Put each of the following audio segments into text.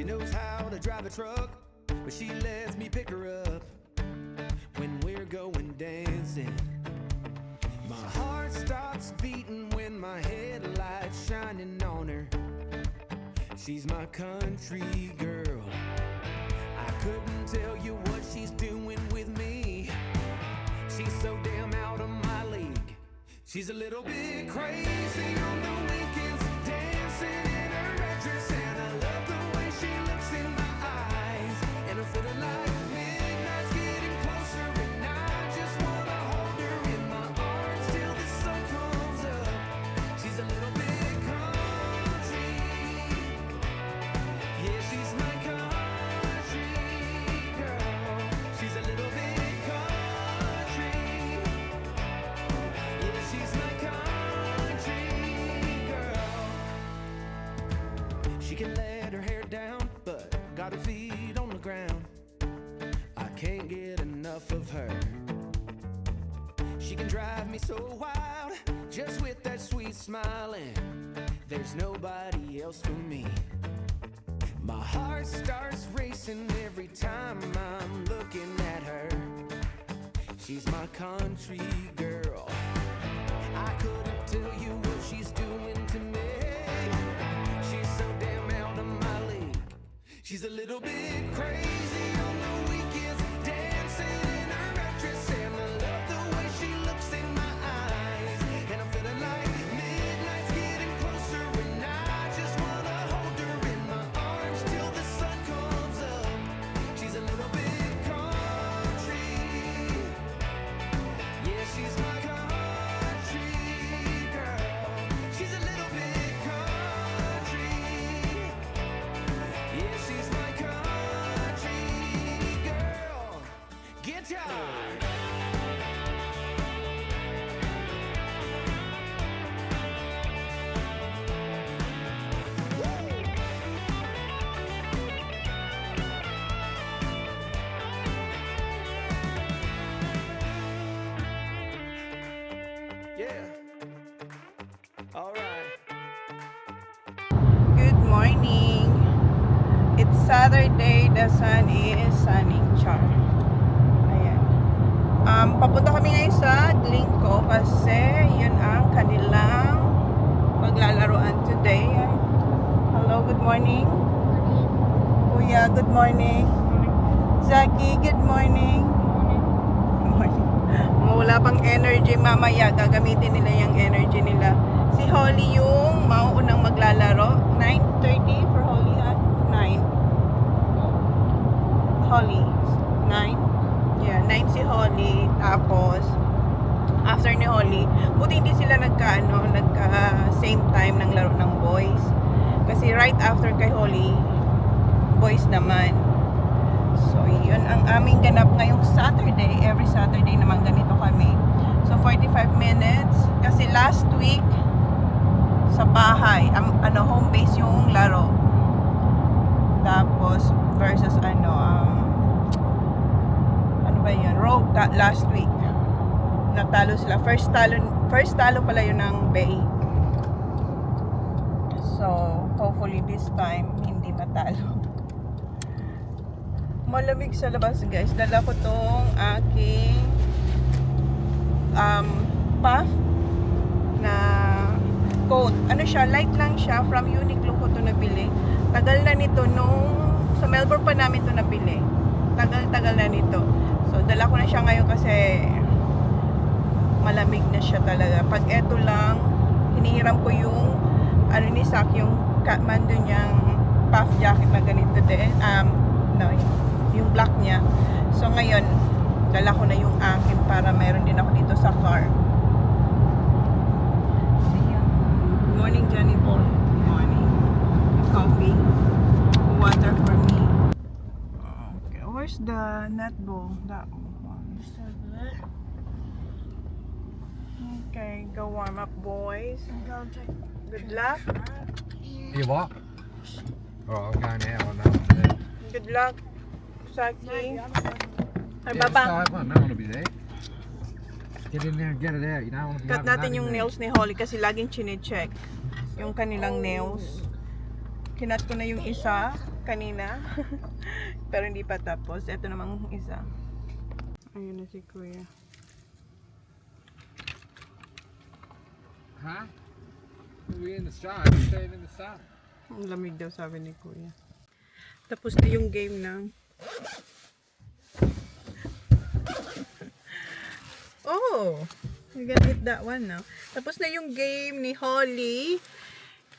knows how to drive a truck, but she lets me pick her up when we're going dancing. My heart stops beating when my headlights shining on her. She's my country girl. I couldn't tell you what she's doing with me. She's so damn out of my league. She's a little bit crazy on the weekends, dancing in her red dress, and I love the way she looks in my eyes. And I'm feeling like midnight's getting closer, and I just wanna hold her in my arms till the sun comes up. She's a little bit country. Yeah, she's my country girl. She's a little bit country. Yeah, she's my country girl. She can let her hair down, but got her feet on the ground. I can't get enough of her. She can drive me so wild, just with that sweet smile, and there's nobody else for me. My heart starts racing every time I'm looking at her. She's my country girl. I couldn't tell you what she's doing to me. She's so damn out of my league. She's a little bit crazy on the weekends, dancing in her red dress, and I love the way she looks in my eyes. And I'm feeling like midnight's getting closer, and I just wanna hold her in my arms till the sun comes up. She's a little bit country. Yeah, she's my country girl. She's a little bit country. Yeah, she's my country girl. Guitar. Yeah. All right. Good morning. It's Saturday. The sun is sunny. Char. Ayan. Papunta kami ngayon sa Glencoe kasi yun ang kanilang paglalaroan today. Hello, good morning. Kuya, good morning. Zaki, good morning. Wala pang energy mamaya, gagamitin nila yung energy nila. Si Holly yung mauunang maglalaro. 9:30 for Holly at 9. Holly 9? Yeah, 9 si Holly. Tapos after ni Holly, buti hindi sila nagka same time ng laro ng boys. Kasi right after kay Holly, boys naman. So, yun ang aming ganap ngayong Saturday. Every Saturday naman ganito kami. So, 45 minutes. Kasi last week, sa bahay, home base yung laro. Tapos, versus ano ba yun? Road, last week. Natalo sila. First talo pala yun ng Bay. So, hopefully this time, hindi matalo. Malamig sa labas, guys. Dala ko tong aking puff na coat. Ano siya? Light lang siya. From Uniqlo ko to nabili. Tagal na nito nung sa Melbourne pa namin to nabili. Tagal na nito. So, dala ko na siya ngayon kasi malamig na siya talaga. Pag eto lang, hinihiram ko yung ni Sak, yung Kathmandu niyang puff jacket na ganito din. Yung black niya. So ngayon, dala ko na yung akin para meron din ako dito sa car. So yun. Good morning, Johnny Paul. Good morning. Coffee. Water for me. Okay, where's the netball? That one. Okay, go warm up, boys. Good luck. You what? Alright, I'm going out on that one today. Good luck, Saki. Ay, Yeah, baba. start one, I don't want to be there. Get in there and get it out, you don't want to be Cut having natin that yung in there. nails ni Holly kasi laging chine-check yung kanilang nails. Kinat ko na yung isa kanina. Pero hindi pa tapos. Ito namang isa. Ayun na si Kuya. Huh? We're in the sun. We're staying in the sun. Ang lamig daw sabi ni Kuya. Tapos na yung game ng... Oh! We gonna hit that one now. Tapos na yung game ni Holly.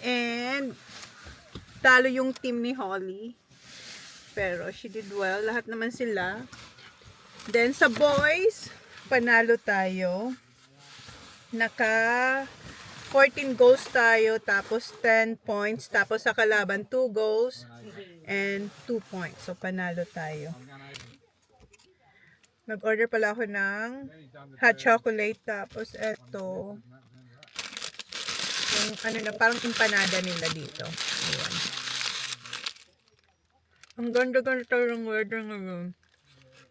And talo yung team ni Holly. Pero she did well. Lahat naman sila. Then sa boys, panalo tayo. Naka 14 goals tayo, tapos 10 points, tapos sa kalaban 2 goals and 2 points. So panalo tayo. Nag-order pala ako ng hot chocolate, tapos eto yung ano na, parang empanada nila dito. Ayan. Ang ganda-ganda ng weather ngayon.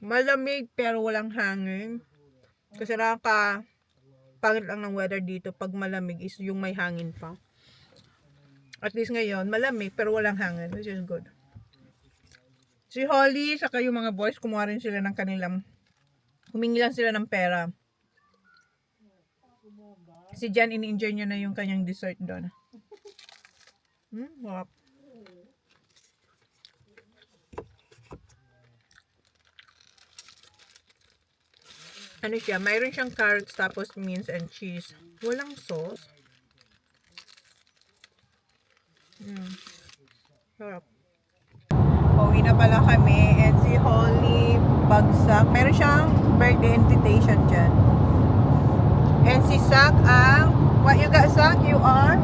Malamig pero walang hangin. Kasi pangit lang ng weather dito pag malamig is yung may hangin pa. At least ngayon, malamig pero walang hangin, which is good. Si Holly, saka yung mga boys, kumuha rin sila ng kanilang, humingi lang sila ng pera. Si Jan, ini-enjoy niya na yung kanyang dessert doon. Wow. Ano siya, mayroon siyang carrots tapos mince and cheese. Walang sauce. Sarap. Pauwi na pala kami and si Holly bagsak. Meron siyang birthday invitation dyan. And si Sak what you got, Sak? You are?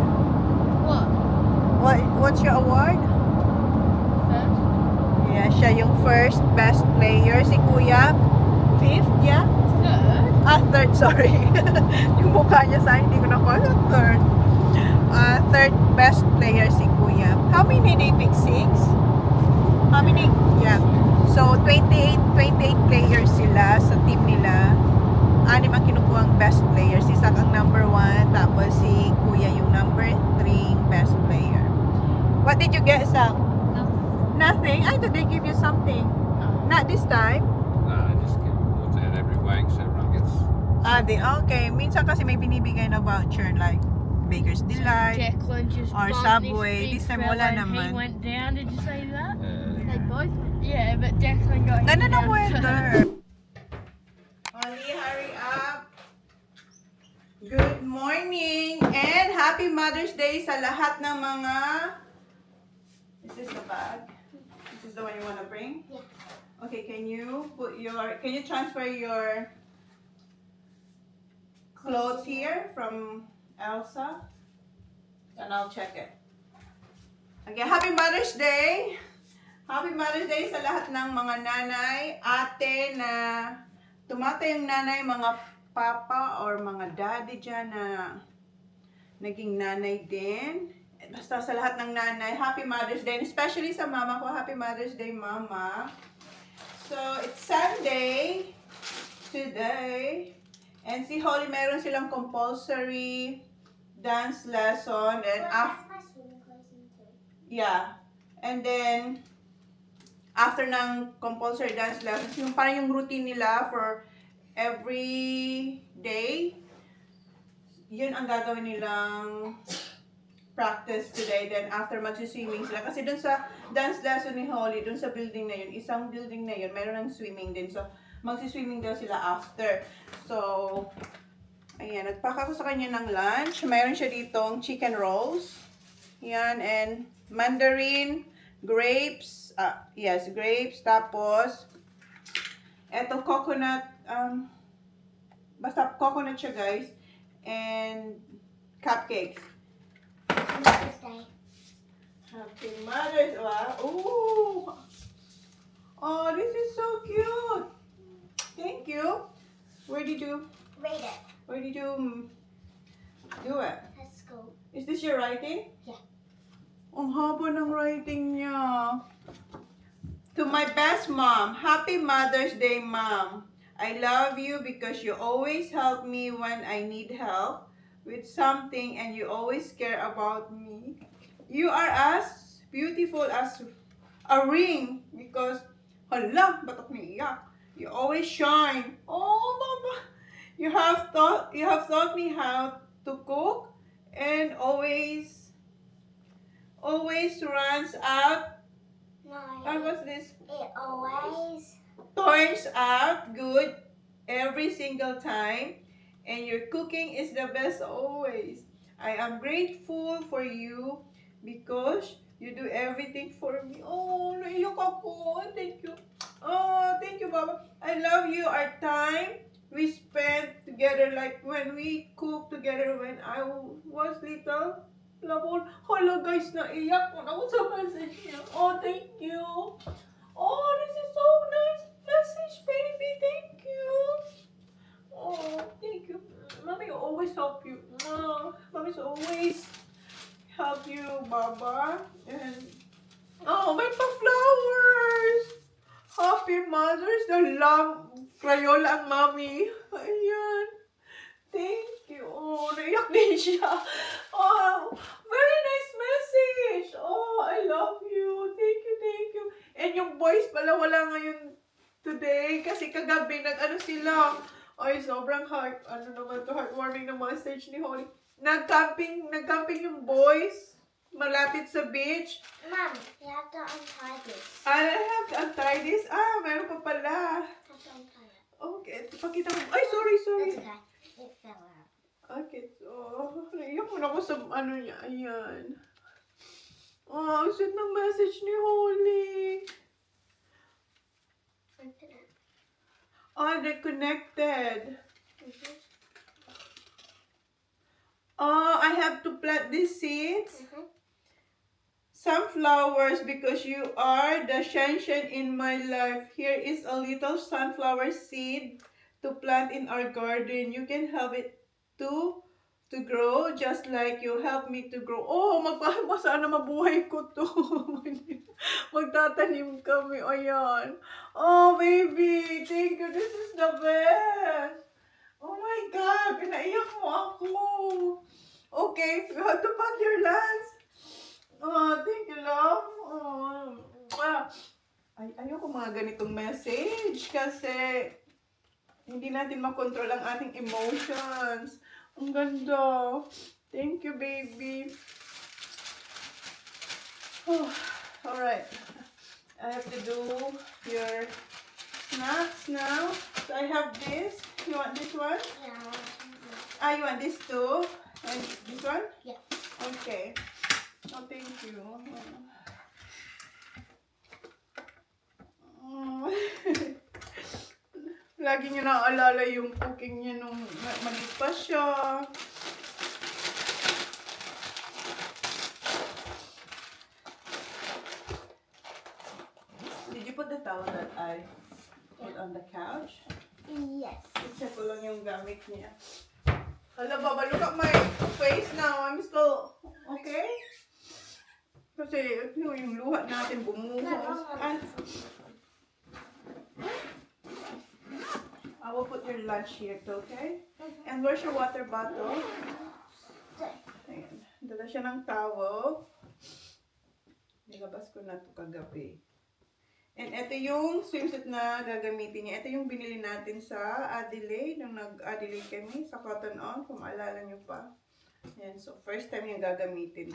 What's your award? First. Yeah, siya yung first best player. Si Kuya, fifth, yeah? Third. Third, sorry. Yung mukha niya sa hindi ko nakuha. Third. Third best player si Kuya. How many did they pick? 6? How many? Yeah. So, 28 players sila sa team nila. 6 ang kinukuha ang best player. Si Sak ang number 1. Tapos si Kuya yung number 3 best player. What did you get, Sak? Nothing? I thought they give you something. Not this time. No, I just give it every week so everyone gets. Okay. Minsan kasi may binibigay na voucher like Baker's Delight. Declan just Or bumped Subway. this This time big wala fella and naman. He went down. Did you say that? Yeah. They both. Yeah, but Declan got. hit Ganda ng down. weather. Holly, hurry up. Good morning and happy Mother's Day sa lahat ng mga... Is this the bag? This is the one you want to bring? Yeah. Okay, can you transfer your clothes here from Elsa? And I'll check it. Okay, happy Mother's Day! Happy Mother's Day sa lahat ng mga nanay, ate na tumatay yung nanay, mga papa or mga daddy dyan na naging nanay din. Basta sa lahat ng nanay, happy Mother's Day. And especially sa mama ko, happy Mother's Day, Mama. So, it's Sunday today. And si Holly, meron silang compulsory dance lesson. And yeah. And then, after ng compulsory dance lessons, yung parang yung routine nila for every day, yun ang gagawin nilang practice today. Then after mag-swimming sila. Kasi dun sa dance lesson ni Holly, dun sa building na yun, isang building na yun, mayroon ng swimming din. So, mag-swimming daw sila after. So, ayan, nagpaka ko sa kanya ng lunch. Mayroon siya ditong chicken rolls. Yan, and mandarin, grapes, yes, grapes, tapos, eto coconut, basta coconut siya guys, and cupcakes. Happy Mother's Day. Wow. Ooh. Oh, this is so cute. Thank you. Where did you Read it. do it? Let's go. Is this your writing? Yeah. Ang haba ng writing niya. To my best mom, happy Mother's Day, Mom. I love you because you always help me when I need help with something and you always care about me. You are as beautiful as a ring because, hala, batok niiyak. You always shine. Oh, Mama, you have taught me how to cook and always runs out. What's this? It always. Turns out good every single time, and your cooking is the best always. I am grateful for you because you do everything for me. Oh, naiyak ako. Thank you. Oh, thank you, Baba. I love you. Our time we spent together, like when we cooked together when I was little. Labon, hala guys, naiyak ko na ako sa message niya. Oh, thank you. Oh, this is so nice message, baby. Thank you. Oh, thank you. Mommy always help you. Mommy's always help you, Baba. And oh, may pa-flowers. Happy Mother's Day. Crayola ang Mommy. Ayan. Thank you. Oh, naiyak din siya. Oh, very nice message. Oh, I love you. Thank you, thank you. And yung boys pala wala ngayon today kasi kagabi nag-ano sila. Ay, sobrang heartwarming na message ni Holly. Nag-camping yung boys malapit sa beach. Mom, you have to untie this. I have to untie this. Meron pa pala. You have to untie it. Okay, pakita mo. Ay, sorry. It's okay. It fell out. Okay, so, naiyak mo na ako sa ano niya. Ayan. Oh, ang sweet ng message ni Holly. Open it. Oh, they're connected. Mm-hmm. Oh, I have to plant these seeds. Mm-hmm. Sunflowers because you are the sunshine in my life. Here is a little sunflower seed to plant in our garden. You can help it to grow just like you help me to grow. Oh, sana mabuhay ko to. Magtatanim kami. Ayan. Oh, baby. Thank you. This is the best. Oh my God. Pinaiyak mo ako. Okay. You have to pack your lunch. Oh, thank you, love. Oh. Ayoko mga ganitong message kasi hindi natin makontrol ang ating emotions. Ang ganda. Thank you, baby. Oh, alright. I have to do your snacks now. So I have this. You want this one? Yeah. You want this too? And this one? Yeah. Okay. Oh, thank you. Lagi niya naaalala yung cooking niya nung maliit pa siya. Did you put the towel that I put on the couch? Yes. I-check ko lang yung gamit niya. Hala, Baba, look at my face now. I'm still okay? Kasi yung luha natin bumuhos. And I will put your lunch here, okay? And where's your water bottle? Ayan. Dala siya ng towel. Nilabas ko na ito kagabi. And ito yung swimsuit na gagamitin niya. Ito yung binili natin sa Adelaide. Nung nag-Adelaide kami sa Cotton On. Kung maalala nyo pa. Ayan. So, first time yung gagamitin.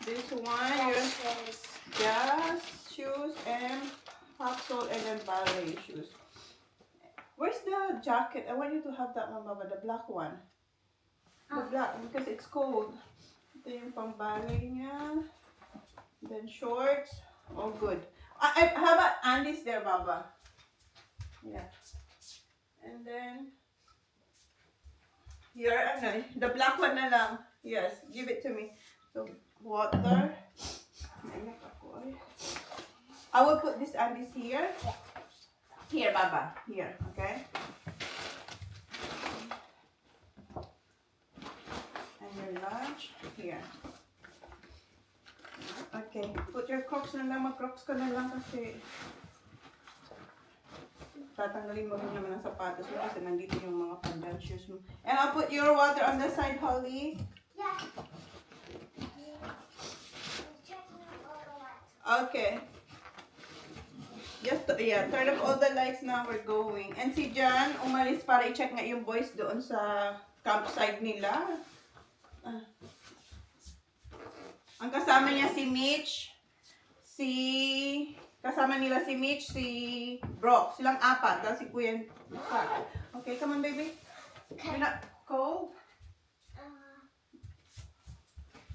This one, your jazz shoes and hot sole and then ballet shoes. Where's the jacket? I want you to have that one, Baba, the black one. The black, because it's cold. Ito yung pang ballet niya. Then shorts. Oh, good. How about Andy's there, Baba? Yeah. And then, here, the black one na lang. Yes, give it to me. So, water. I will put this Andy's here. Here, Baba. Here, okay? And your lunch. Here. Okay. Put your Crocs na lang. Mag-Crocs ka na lang kasi tatanggalin mo rin naman ang sapatos mo kasi nandito yung mga pandan shoes mo. And I'll put your water on the side, Holly. Yeah. Okay. Just, turn off all the lights now. We're going. And si Jan, umalis para i-check nga yung boys doon sa campsite nila. Ang kasama niya si Mitch, kasama nila si Mitch, si Brock. Silang apat. Tapos si Kuya. Okay, come on, baby. You're not cold?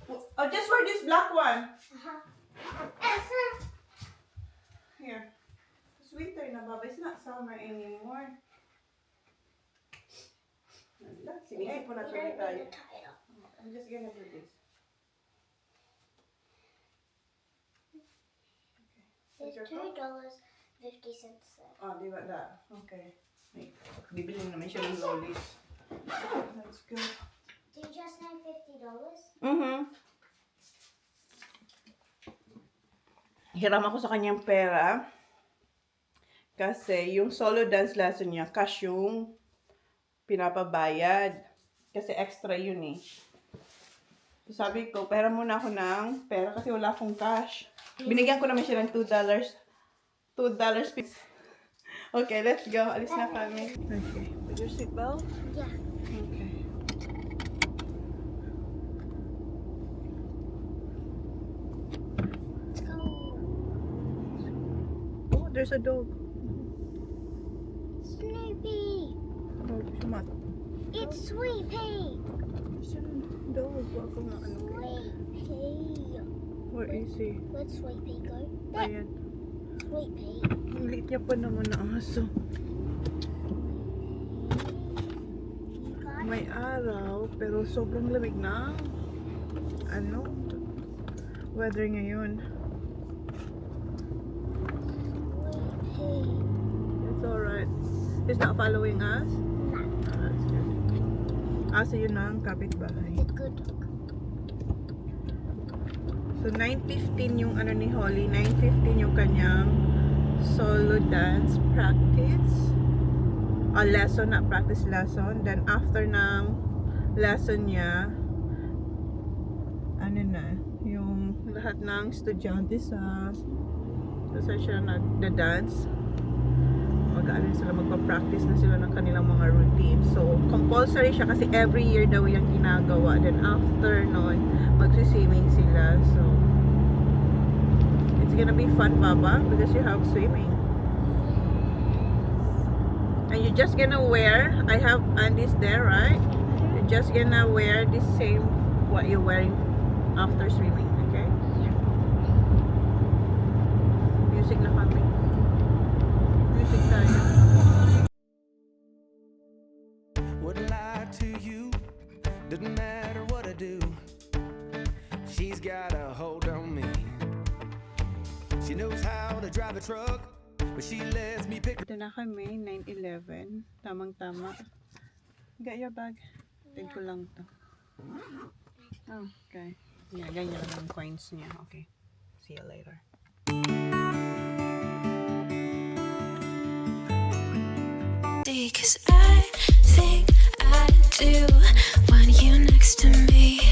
Oh, just wear this black one. Here. It's winter na, Baba. It's not summer anymore. Sinisip mo na tuloy tayo. I'm just gonna do this. There's $2.50 there. Oh, di ba da? Okay. Wait. Bibili naman siya ng lollies. Let's go. Do you just need $50? Mm-hmm. Hiram ako sa kanyang pera. Kasi yung solo dance lesson niya, cash yung pinapabayad. Kasi extra yun eh. So sabi ko, pera muna ako ng pera kasi wala akong cash. Binigyan ko naman siya ng $2. $2. Okay, let's go. Alis na kami. Okay. With your seatbelt? Yeah. Okay. Let's go. Oh, there's a dog. Snoopy. Oh, sumat. It's Sweepy. There's a dog. Ako nga ano. Sweepy. Where is he? Where'd Sweepy go? There. Ayan. Sweepy. Ang liit niya pa naman na aso. You got May araw, pero sobrang lamig na. Weather ngayon. Sweepy. It's alright. He's not following us? No. Oh, that's good. Aso yun ang kapitbahay. The good dog. So, 9:15 yung ni Holly. 9:15 yung kanyang solo dance practice. Lesson, not practice, lesson. Then, after ng lesson niya, yung lahat ng estudyante sa siya nagda-dance. Sila magpa-practice na sila ng kanilang mga routine. So, compulsory siya kasi every year daw yung ginagawa. Then, after nun, magsi-swimming sila. So, it's gonna be fun, Baba, because you have swimming. And you're just gonna wear, I have undies there, right? You're just gonna wear the same what you're wearing after swimming, okay? Music na kami. Music tayo. Wouldn't lie to you, doesn't matter what I do. She's got a hold on me. She knows how to drive a truck, but she lets me pick her. Ito na kami, 9:11. Tamang-tama. Got your bag? Tingin ko lang to. Oh, okay. Yeah, ganyan lang ang coins niya. Okay. See you later. Cause I think I do want you next to me.